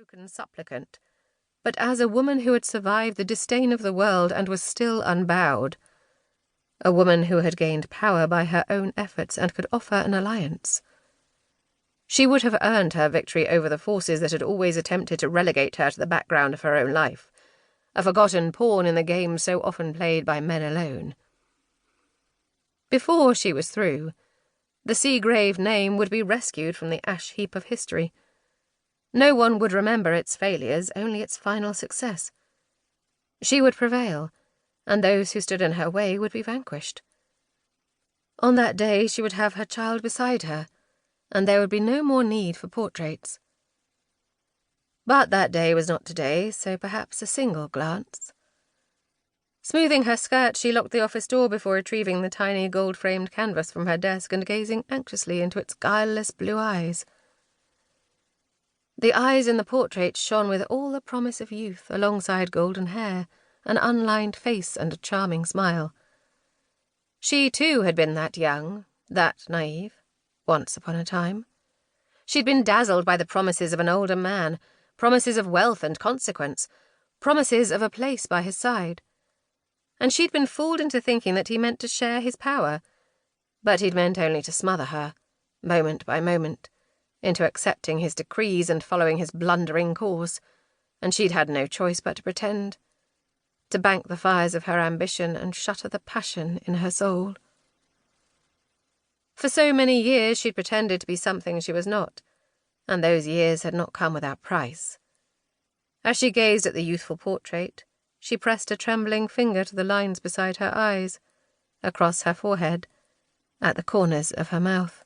broken supplicant, but as a woman who had survived the disdain of the world and was still unbowed. A woman who had gained power by her own efforts and could offer an alliance. She would have earned her victory over the forces that had always attempted to relegate her to the background of her own life, a forgotten pawn in the game so often played by men alone. Before she was through, the Seagrave name would be rescued from the ash heap of history. No one would remember its failures, only its final success. She would prevail, and those who stood in her way would be vanquished. On that day she would have her child beside her, and there would be no more need for portraits. But that day was not today, so perhaps a single glance. Smoothing her skirt, she locked the office door before retrieving the tiny gold-framed canvas from her desk and gazing anxiously into its guileless blue eyes. The eyes in the portrait shone with all the promise of youth alongside golden hair, an unlined face and a charming smile. She, too, had been that young, that naive, once upon a time. She'd been dazzled by the promises of an older man, promises of wealth and consequence, promises of a place by his side. And she'd been fooled into thinking that he meant to share his power, but he'd meant only to smother her, moment by moment, into accepting his decrees and following his blundering course, and she'd had no choice but to pretend, to bank the fires of her ambition and shutter the passion in her soul. For so many years she'd pretended to be something she was not, and those years had not come without price. As she gazed at the youthful portrait, she pressed a trembling finger to the lines beside her eyes, across her forehead, at the corners of her mouth.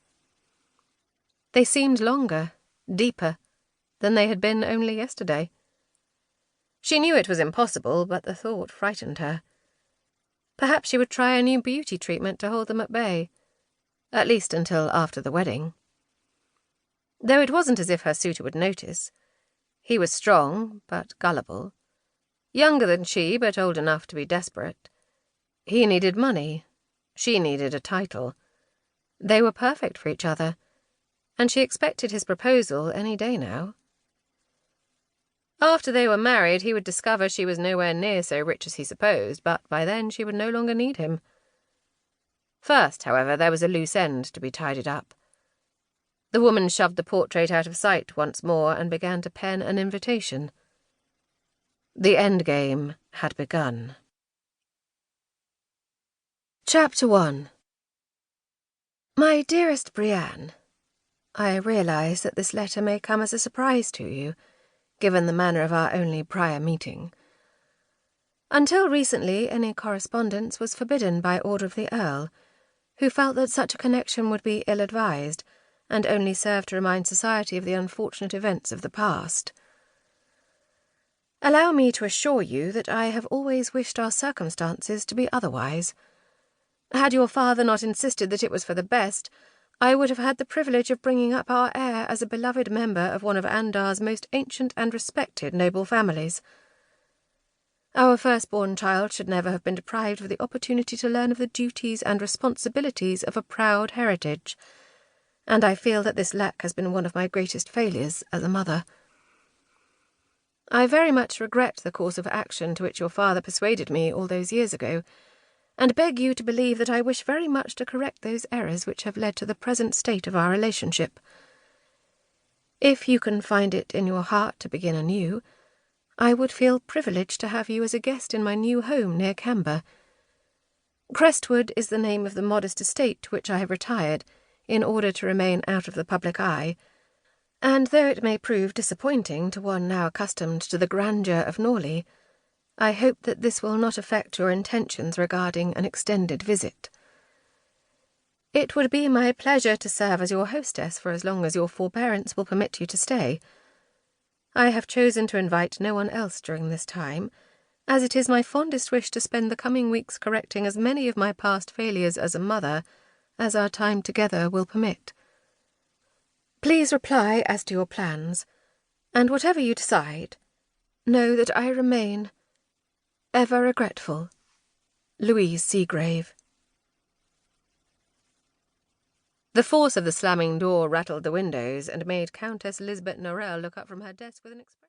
They seemed longer, deeper, than they had been only yesterday. She knew it was impossible, but the thought frightened her. Perhaps she would try a new beauty treatment to hold them at bay, at least until after the wedding. Though it wasn't as if her suitor would notice. He was strong, but gullible. Younger than she, but old enough to be desperate. He needed money. She needed a title. They were perfect for each other, and she expected his proposal any day now. After they were married, he would discover she was nowhere near so rich as he supposed, but by then she would no longer need him. First, however, there was a loose end to be tidied up. The woman shoved the portrait out of sight once more and began to pen an invitation. The endgame had begun. Chapter 1. My dearest Brienne, I realise that this letter may come as a surprise to you, given the manner of our only prior meeting. Until recently, any correspondence was forbidden by order of the Earl, who felt that such a connection would be ill-advised, and only serve to remind society of the unfortunate events of the past. Allow me to assure you that I have always wished our circumstances to be otherwise. Had your father not insisted that it was for the best, I would have had the privilege of bringing up our heir as a beloved member of one of Andar's most ancient and respected noble families. Our firstborn child should never have been deprived of the opportunity to learn of the duties and responsibilities of a proud heritage, and I feel that this lack has been one of my greatest failures as a mother. I very much regret the course of action to which your father persuaded me all those years ago, and beg you to believe that I wish very much to correct those errors which have led to the present state of our relationship. If you can find it in your heart to begin anew, I would feel privileged to have you as a guest in my new home near Camber. Crestwood is the name of the modest estate to which I have retired, in order to remain out of the public eye, and though it may prove disappointing to one now accustomed to the grandeur of Norley, I hope that this will not affect your intentions regarding an extended visit. It would be my pleasure to serve as your hostess for as long as your forbearance will permit you to stay. I have chosen to invite no one else during this time, as it is my fondest wish to spend the coming weeks correcting as many of my past failures as a mother as our time together will permit. Please reply as to your plans, and whatever you decide, know that I remain ever regretful, Louise Seagrave. The force of the slamming door rattled the windows and made Countess Lisbeth Norrell look up from her desk with an expression.